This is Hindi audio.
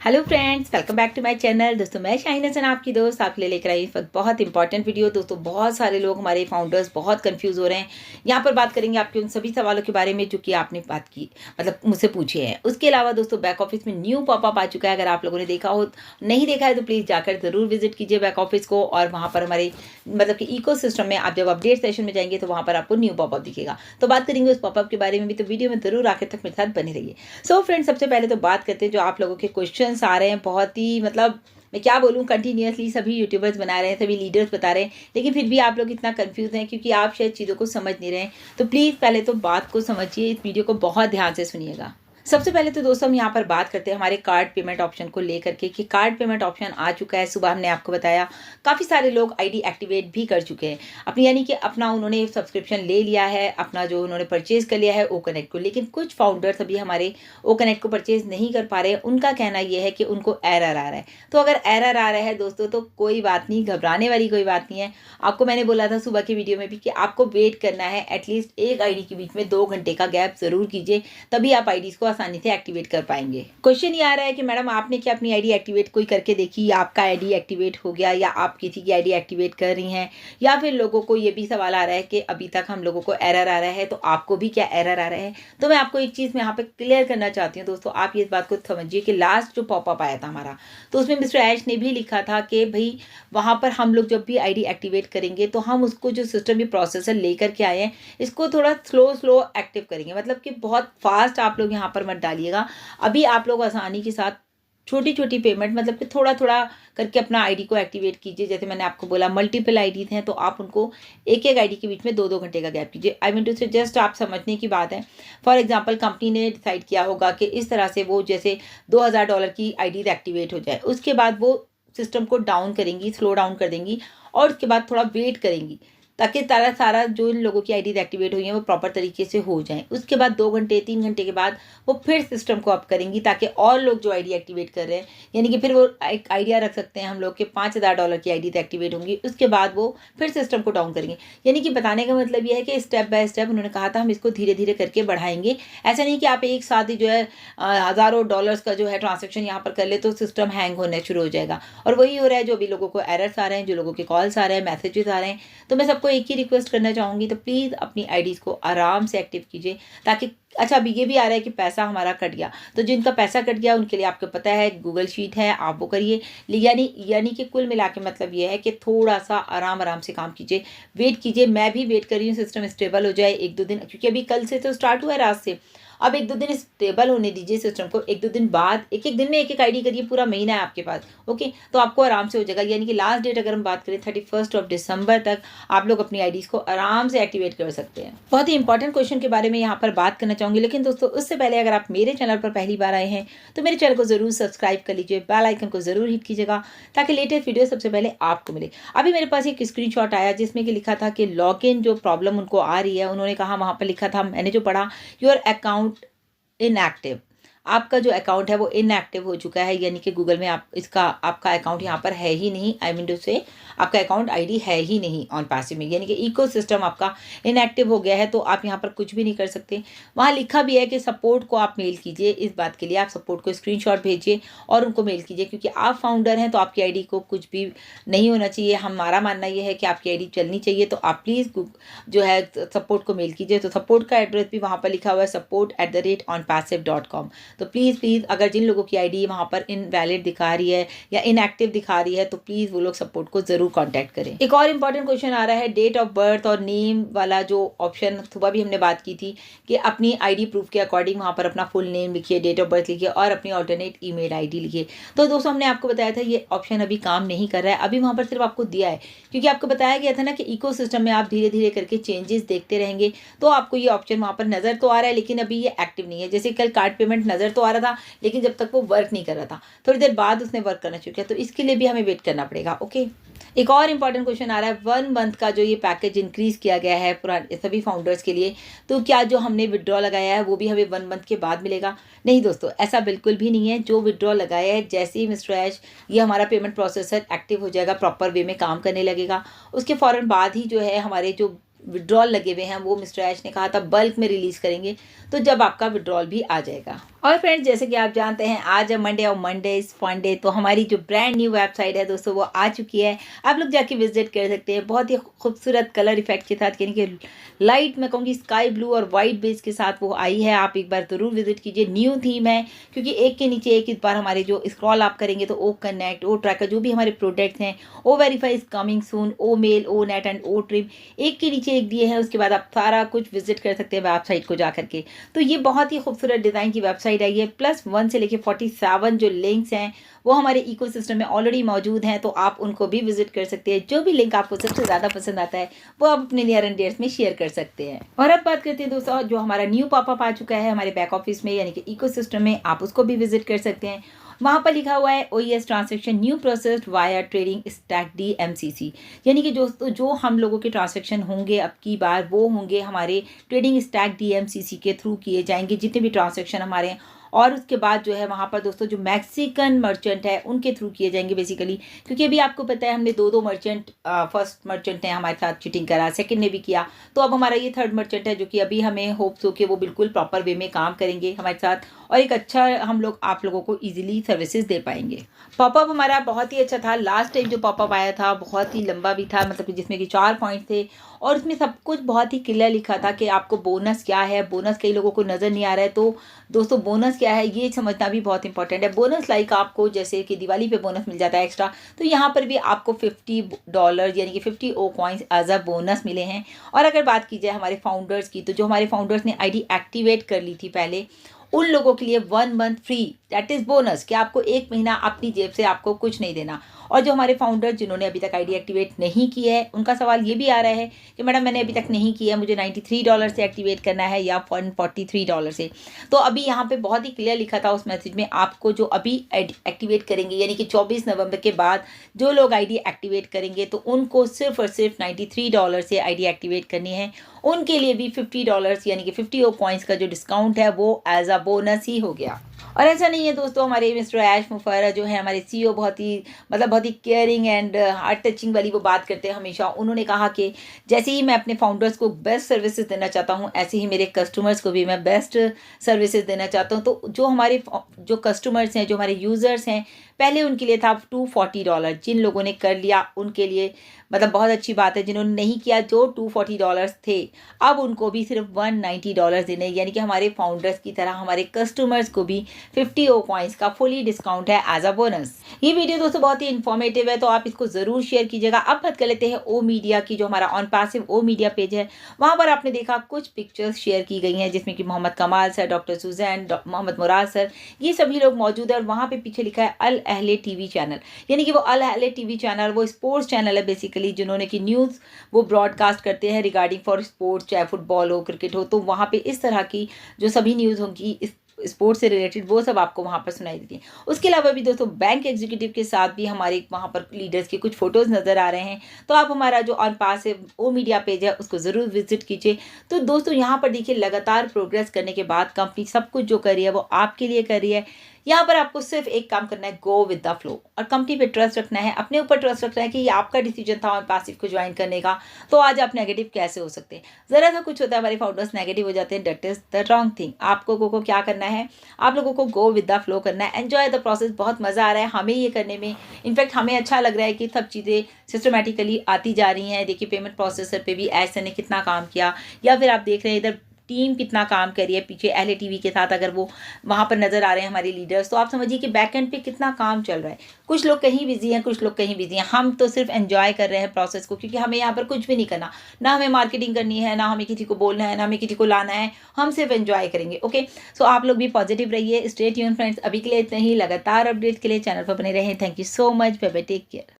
Hello friends, welcome back to my channel. दोस्तों मैं शाहीन हसन आपकी दोस्त आपके लिए लेकर आई इस वक्त बहुत इंपॉर्टेंट वीडियो। दोस्तों बहुत सारे लोग हमारे फाउंडर्स बहुत कंफ्यूज हो रहे हैं। यहाँ पर बात करेंगे आपके उन सभी सवालों के बारे में जो कि आपने बात की मतलब मुझसे पूछे हैं। उसके अलावा दोस्तों बैक ऑफिस में न्यू पॉपअप आ चुका है। अगर आप लोगों ने देखा हो नहीं देखा है तो प्लीज़ जाकर ज़रूर विजिट कीजिए बैक ऑफिस को। और वहाँ पर हमारे मतलब कि इको सिस्टम में आप जब अपडेट सेशन में जाएंगे तो वहाँ पर आपको न्यू पॉपअप दिखेगा। तो बात करेंगे उस पॉपअप के बारे में भी, तो वीडियो में ज़रूर आखिर तक मेरे साथ बने रहिए। सो फ्रेंड्स, सबसे पहले तो बात करते हैं जो आप लोगों के क्वेश्चंस आ रहे हैं। बहुत ही मतलब मैं क्या बोलूँ, कंटिन्यूअसली सभी यूट्यूबर्स बना रहे हैं, सभी लीडर्स बता रहे हैं, लेकिन फिर भी आप लोग इतना कंफ्यूज हैं क्योंकि आप शायद चीज़ों को समझ नहीं रहे हैं। तो प्लीज़ पहले तो बात को समझिए, इस वीडियो को बहुत ध्यान से सुनिएगा। सबसे पहले तो दोस्तों हम यहाँ पर बात करते हैं हमारे कार्ड पेमेंट ऑप्शन को लेकर के कि कार्ड पेमेंट ऑप्शन आ चुका है। सुबह हमने आपको बताया काफ़ी सारे लोग आईडी एक्टिवेट भी कर चुके हैं अपनी, यानी कि अपना उन्होंने सब्सक्रिप्शन ले लिया है, अपना जो उन्होंने परचेज कर लिया है ओ कनेक्ट को। लेकिन कुछ फाउंडर्स अभी हमारे ओ कनेक्ट को परचेज नहीं कर पा रहे हैं। उनका कहना यह है कि उनको एरर आ रहा है। तो अगर एरर आ रहा है दोस्तों तो कोई बात नहीं, घबराने वाली कोई बात नहीं है। आपको मैंने बोला था सुबह की वीडियो में भी कि आपको वेट करना है, एटलीस्ट एक आईडी के बीच में 2 घंटे का गैप जरूर कीजिए, तभी आप आईडीज को आसानी से एक्टिवेट कर पाएंगे। क्वेश्चन ये आ रहा है कि मैडम आपने क्या अपनी आईडी एक्टिवेट कोई करके देखी, या आपका आईडी एक्टिवेट हो गया, या आप किसी की आईडी एक्टिवेट कर रही हैं, या फिर लोगों को ये भी सवाल आ रहा है कि अभी तक हम लोगों को एरर आ रहा है, तो आपको भी क्या एरर आ रहा है। तो मैं आपको एक चीज़ में यहाँ पे क्लियर करना चाहती हूँ दोस्तों। आप इस बात को समझिए कि लास्ट जो पॉपअप आया था हमारा, तो उसमें मिस्टर ऐश ने भी लिखा था कि भाई वहाँ पर हम लोग जब भी आईडी एक्टिवेट करेंगे तो हम उसको जो सिस्टम में प्रोसेसर लेकर के आए हैं इसको थोड़ा स्लो एक्टिव करेंगे। मतलब कि बहुत फास्ट आप लोग यहाँ पर मत डालिएगा। अभी आप लोग आसानी के साथ छोटी छोटी पेमेंट मतलब कि थोड़ा थोड़ा करके अपना आईडी को एक्टिवेट कीजिए। जैसे मैंने आपको बोला मल्टीपल आईडीज हैं तो आप उनको एक एक आईडी के बीच में 2-2 घंटे का गैप कीजिए। आई मीन टू से जस्ट आप समझने की बात है। फॉर एग्जांपल कंपनी ने डिसाइड किया होगा कि इस तरह से वो जैसे $2000 की आईडीज एक्टिवेट हो जाए, उसके बाद वो सिस्टम को डाउन करेंगी, स्लो डाउन कर देंगी और उसके बाद थोड़ा वेट करेंगी ताकि सारा जो इन लोगों की आईडीज एक्टिवेट हुई हैं वो प्रॉपर तरीके से हो जाएं। उसके बाद 2 घंटे 3 घंटे के बाद वो फिर सिस्टम को अप करेंगी ताकि और लोग जो आईडी एक्टिवेट कर रहे हैं, यानी कि फिर वो एक आइडिया रख सकते हैं हम लोग के $5000 की आईडीज एक्टिवेट होंगी। उसके बाद वो फिर सिस्टम को डाउन करेंगे। यानी कि बताने का मतलब ये है कि स्टेप बाय स्टेप उन्होंने कहा था हम इसको धीरे धीरे करके बढ़ाएंगे। ऐसा नहीं कि आप एक साथ ही जो है हज़ारों डॉलर्स का जो है ट्रांजेक्शन यहाँ पर कर ले तो सिस्टम हैंग होने शुरू हो जाएगा। और वही हो रहा है, जो भी लोगों को एरर्स आ रहे हैं, जो लोगों के कॉल्स आ रहे हैं, मैसेजेस आ रहे हैं। तो मैं सबको एक ही रिक्वेस्ट करना चाहूँगी, तो प्लीज़ अपनी आईडीज़ को आराम से एक्टिव कीजिए ताकि अच्छा अभी ये भी आ रहा है कि पैसा हमारा कट गया, तो जिनका पैसा कट गया उनके लिए आपको पता है गूगल शीट है, आप वो करिए। यानी कि कुल मिला के मतलब ये है कि थोड़ा सा आराम से काम कीजिए, वेट कीजिए। मैं भी वेट कर रही हूँ सिस्टम स्टेबल हो जाए 1-2 दिन, क्योंकि अभी कल से तो स्टार्ट हुआ है रात से। अब 1-2 दिन स्टेबल होने दीजिए सिस्टम को। 1-2 दिन बाद एक दिन में एक आईडी करिए, पूरा महीना है आपके पास, ओके। तो आपको आराम से हो जाएगा। यानी कि लास्ट डेट अगर हम बात करें 31 दिसंबर तक आप लोग अपनी आईडीज़ को आराम से एक्टिवेट कर सकते हैं। बहुत ही इंपॉर्टेंट क्वेश्चन के बारे में यहाँ पर बात करना चाहूँगी, लेकिन दोस्तों उससे पहले अगर आप मेरे चैनल पर पहली बार आए हैं तो मेरे चैनल को ज़रूर सब्सक्राइब कर लीजिए, बेल आइकन को ज़रूर हिट कीजिएगा ताकि लेटेस्ट वीडियो सबसे पहले आपको मिले। अभी मेरे पास एक स्क्रीनशॉट आया जिसमें कि लिखा था कि लॉगिन जो प्रॉब्लम उनको आ रही है, उन्होंने कहा वहाँ पर लिखा था, मैंने जो पढ़ा, योर अकाउंट इनएक्टिव। आपका जो अकाउंट है वो इनएक्टिव हो चुका है, यानी कि गूगल में आपका अकाउंट यहाँ पर है ही नहीं। आई मीन टू से आपका अकाउंट आईडी है ही नहीं ऑन पैसिव में, यानी कि इकोसिस्टम आपका इनएक्टिव हो गया है। तो आप यहाँ पर कुछ भी नहीं कर सकते। वहाँ लिखा भी है कि सपोर्ट को आप मेल कीजिए। इस बात के लिए आप सपोर्ट को स्क्रीनशॉट भेजिए और उनको मेल कीजिए, क्योंकि आप फाउंडर हैं तो आपकी आईडी को कुछ भी नहीं होना चाहिए। हमारा मानना ये है कि आपकी आईडी चलनी चाहिए, तो आप प्लीज़ जो है सपोर्ट को मेल कीजिए। तो सपोर्ट का एड्रेस भी वहाँ पर लिखा हुआ है support@onpassive.com। तो प्लीज़ अगर जिन लोगों की आईडी वहाँ पर इनवैलिड दिखा रही है या इनएक्टिव दिखा रही है तो प्लीज़ वो लोग सपोर्ट को ज़रूर कांटेक्ट करें। एक और इंपॉर्टेंट क्वेश्चन आ रहा है डेट ऑफ बर्थ और नेम वाला, जो ऑप्शन सुबह भी हमने बात की थी कि अपनी आईडी प्रूफ के अकॉर्डिंग वहाँ पर अपना फुल नेम लिखिए, डेट ऑफ बर्थ लिखिए और अपनी ऑल्टरनेट ईमेल आईडी लिखिए। तो दोस्तों हमने आपको बताया था ये ऑप्शन अभी काम नहीं कर रहा है। अभी वहाँ पर सिर्फ आपको दिया है क्योंकि आपको बताया गया था ना कि इकोसिस्टम में आप धीरे धीरे करके चेंजेस देखते रहेंगे तो आपको ये ऑप्शन वहाँ पर नज़र तो आ रहा है, लेकिन अभी ये एक्टिव नहीं है। जैसे कल कार्ड पेमेंट नज़र तो आ रहा था, लेकिन जब तक वो वर्क नहीं कर रहा था, थोड़ी देर बाद उसने वर्क करना शुरू किया, तो इसके लिए भी हमें वेट करना पड़ेगा, ओके। एक और इंपॉर्टेंट क्वेश्चन आ रहा है, 1 मंथ का जो ये पैकेज इंक्रीज किया गया है पुराने सभी फाउंडर्स के लिए, तो क्या जो हमने विड्रॉ लगाया है वो भी हमें 1 मंथ के बाद मिलेगा? नहीं दोस्तों, ऐसा बिल्कुल भी नहीं है। जो विड्रॉ लगाया है, जैसे ही मिस्टर ऐश ये हमारा पेमेंट प्रोसेसर एक्टिव हो जाएगा, प्रॉपर वे में काम करने लगेगा, उसके फ़ौरन बाद ही जो है हमारे जो विड्रॉल लगे हुए हैं वो मिस्टर ऐश ने कहा था बल्क में रिलीज़ करेंगे, तो जब आपका विड्रॉल भी आ जाएगा। और फ्रेंड्स, जैसे कि आप जानते हैं आज है मंडे और मंडे इज़ फन डे, तो हमारी जो ब्रांड न्यू वेबसाइट है दोस्तों वो आ चुकी है। आप लोग जाके विजिट कर सकते हैं। बहुत ही खूबसूरत कलर इफेक्ट के साथ, यानी कि लाइट मैं कहूँगी स्काई ब्लू और वाइट बेस के साथ वो आई है। आप एक बार ज़रूर विजिट कीजिए। न्यू थीम है, क्योंकि एक के नीचे एक इस बार हमारे जो स्क्रॉल आप करेंगे तो ओ कनेक्ट, ओ ट्रैकर, जो भी हमारे प्रोडक्ट्स हैं, O verify is coming soon, O mail, O net and O trim, एक के नीचे एक दिए हैं। उसके बाद आप सारा कुछ विजिट कर सकते हैं वेबसाइट को जा करके। तो ये बहुत ही खूबसूरत डिज़ाइन की वेबसाइट आई है। +1 से लेके 47 जो लिंक्स हैं वो हमारे इकोसिस्टम में ऑलरेडी मौजूद हैं, तो आप उनको भी विजिट कर सकते हैं। जो भी लिंक आपको सबसे ज़्यादा पसंद आता है वो आप अपने नियर एंड डियर्स में शेयर कर सकते हैं। और अब बात करते हैं दोस्तों, जो हमारा न्यू पॉपअप आ चुका है हमारे बैक ऑफिस में, यानी कि इकोसिस्टम में, आप उसको भी विजिट कर सकते हैं। वहाँ पर लिखा हुआ है OES transaction new processed via trading stack DMCC, यानी कि जो हम लोगों के ट्रांजेक्शन होंगे अब की बार वो होंगे हमारे ट्रेडिंग स्टैक DMCC के थ्रू किए जाएंगे, जितने भी ट्रांजेक्शन हमारे हैं। और उसके बाद जो है वहाँ पर दोस्तों जो मैक्सिकन मर्चेंट है उनके थ्रू किए जाएंगे बेसिकली, क्योंकि अभी आपको पता है हमने दो मर्चेंट, फर्स्ट मर्चेंट ने हमारे साथ चीटिंग करा, सेकंड ने भी किया, तो अब हमारा ये थर्ड मर्चेंट है जो कि अभी हमें होप्स हो कि वो बिल्कुल प्रॉपर वे में काम करेंगे हमारे साथ और एक अच्छा हम लोग आप लोगों को ईजिली सर्विसेज दे पाएंगे। पॉपअप हमारा बहुत ही अच्छा था। लास्ट टाइम जो पॉपअप आया था बहुत ही लंबा भी था, मतलब कि जिसमें कि 4 पॉइंट थे और उसमें सब कुछ बहुत ही क्लियर लिखा था कि आपको बोनस क्या है। बोनस कई लोगों को नज़र नहीं आ रहा है, तो दोस्तों बोनस क्या है ये समझना भी बहुत इंपॉर्टेंट है। बोनस लाइक आपको जैसे कि दिवाली पे बोनस मिल जाता है एक्स्ट्रा, तो यहाँ पर भी आपको $50 यानी कि 50 ओ कॉइन्स एज अ बोनस मिले हैं। और अगर बात की जाए हमारे फाउंडर्स की, तो जो हमारे फाउंडर्स ने आईडी एक्टिवेट कर ली थी पहले, उन लोगों के लिए 1 month free, that is bonus, कि आपको 1 महीना अपनी जेब से आपको कुछ नहीं देना। और जो हमारे फाउंडर जिन्होंने अभी तक आईडी एक्टिवेट नहीं की है, उनका सवाल ये भी आ रहा है कि मैडम मैंने अभी तक नहीं किया, मुझे $93 से एक्टिवेट करना है या $143 से। तो अभी यहाँ पे बहुत ही क्लियर लिखा था उस मैसेज में, आपको जो अभी एक्टिवेट करेंगे यानी कि 24 नवंबर के बाद जो लोग आईडी एक्टिवेट करेंगे तो उनको सिर्फ और सिर्फ $93 से आईडी एक्टिवेट करनी है। उनके लिए भी $50 यानी कि 50 ओ कॉइन्स का जो डिस्काउंट है वो एज अ बोनस ही हो गया। और ऐसा नहीं है दोस्तों, हमारे मिस्टर ऐश मुफर्रह जो है हमारे CEO बहुत ही केयरिंग एंड हार्ट टचिंग वाली वो बात करते हैं हमेशा। उन्होंने कहा कि जैसे ही मैं अपने फाउंडर्स को बेस्ट सर्विसेज देना चाहता हूँ, ऐसे ही मेरे कस्टमर्स को भी मैं बेस्ट सर्विसेज देना चाहता हूँ। तो जो हमारे जो कस्टमर्स हैं, जो हमारे यूज़र्स हैं, पहले उनके लिए था $240, जिन लोगों ने कर लिया उनके लिए मतलब बहुत अच्छी बात है। जिन्होंने नहीं किया, जो $240 थे, अब उनको भी सिर्फ $190 देने, यानी कि हमारे फाउंडर्स की तरह हमारे कस्टमर्स को भी 50 ओ कॉइन्स का फुली डिस्काउंट है एज अ बोनस। ये वीडियो दोस्तों बहुत ही इन्फॉर्मेटिव है, तो आप इसको ज़रूर शेयर कीजिएगा। अब बात कर लेते हैं ओ मीडिया की, जो हमारा ONPASSIVE O media page है। वहाँ पर आपने देखा कुछ पिक्चर्स शेयर की गई हैं, जिसमें कि मोहम्मद कमाल सर, डॉक्टर सुजैन, मोहम्मद मुराद सर, ये सभी लोग मौजूद है। और वहाँ पे पीछे लिखा है अल अहले TV चैनल, यानी कि वो अल अहले TV चैनल वो स्पोर्ट्स चैनल है बेसिकली, जिन्होंने की न्यूज़ वो ब्रॉडकास्ट करते हैं रिगार्डिंग फॉर स्पोर्ट्स, चाहे फुटबॉल हो, क्रिकेट हो। तो वहाँ पे इस तरह की जो सभी न्यूज़ होंगी स्पोर्ट्स से रिलेटेड वो सब आपको वहाँ पर सुनाई देती है। उसके अलावा भी दोस्तों बैंक एग्जीक्यूटिव के साथ भी हमारे वहाँ पर लीडर्स के कुछ फोटोज़ नज़र आ रहे हैं। तो आप हमारा जो ऑन पास है ओ मीडिया पेज है उसको ज़रूर विजिट कीजिए। तो दोस्तों यहाँ पर देखिए, लगातार प्रोग्रेस करने के बाद कंपनी सब कुछ जो कर रही है वो आपके लिए कर रही है। यहाँ पर आपको सिर्फ एक काम करना है, गो विद द फ्लो, और कंपनी पे ट्रस्ट रखना है, अपने ऊपर ट्रस्ट रखना है कि ये आपका डिसीजन था ऑन पैसिव को ज्वाइन करने का। तो आज आप नेगेटिव कैसे हो सकते हैं? ज़रा सा कुछ होता है हमारे फाउंडर्स नेगेटिव हो जाते हैं, that is the wrong thing. आप लोगों को क्या करना है, आप लोगों को गो विद द फ्लो करना है, एंजॉय द प्रोसेस। बहुत मज़ा आ रहा है हमें ये करने में। इनफैक्ट हमें अच्छा लग रहा है कि सब चीज़ें सिस्टमेटिकली आती जा रही हैं। देखिए पेमेंट प्रोसेसर पे भी ऐसे ने कितना काम किया, या फिर आप देख रहे हैं इधर टीम कितना काम कर रही है पीछे अहले TV के साथ। अगर वो वहाँ पर नज़र आ रहे हैं हमारे लीडर्स, तो आप समझिए कि बैक एंड पे कितना काम चल रहा है। कुछ लोग कहीं बिजी हैं, कुछ लोग कहीं बिजी हैं। हम तो सिर्फ एंजॉय कर रहे हैं प्रोसेस को, क्योंकि हमें यहाँ पर कुछ भी नहीं करना, ना हमें मार्केटिंग करनी है, ना हमें किसी को बोलना है, ना हमें किसी को लाना है। हम सिर्फ एंजॉय करेंगे। ओके, सो आप लोग भी पॉजिटिव रहिए। Stay tuned friends. अभी के लिए इतना ही। लगातार अपडेट के लिए चैनल पर बने रहें। Thank you so much. Bye bye, take care.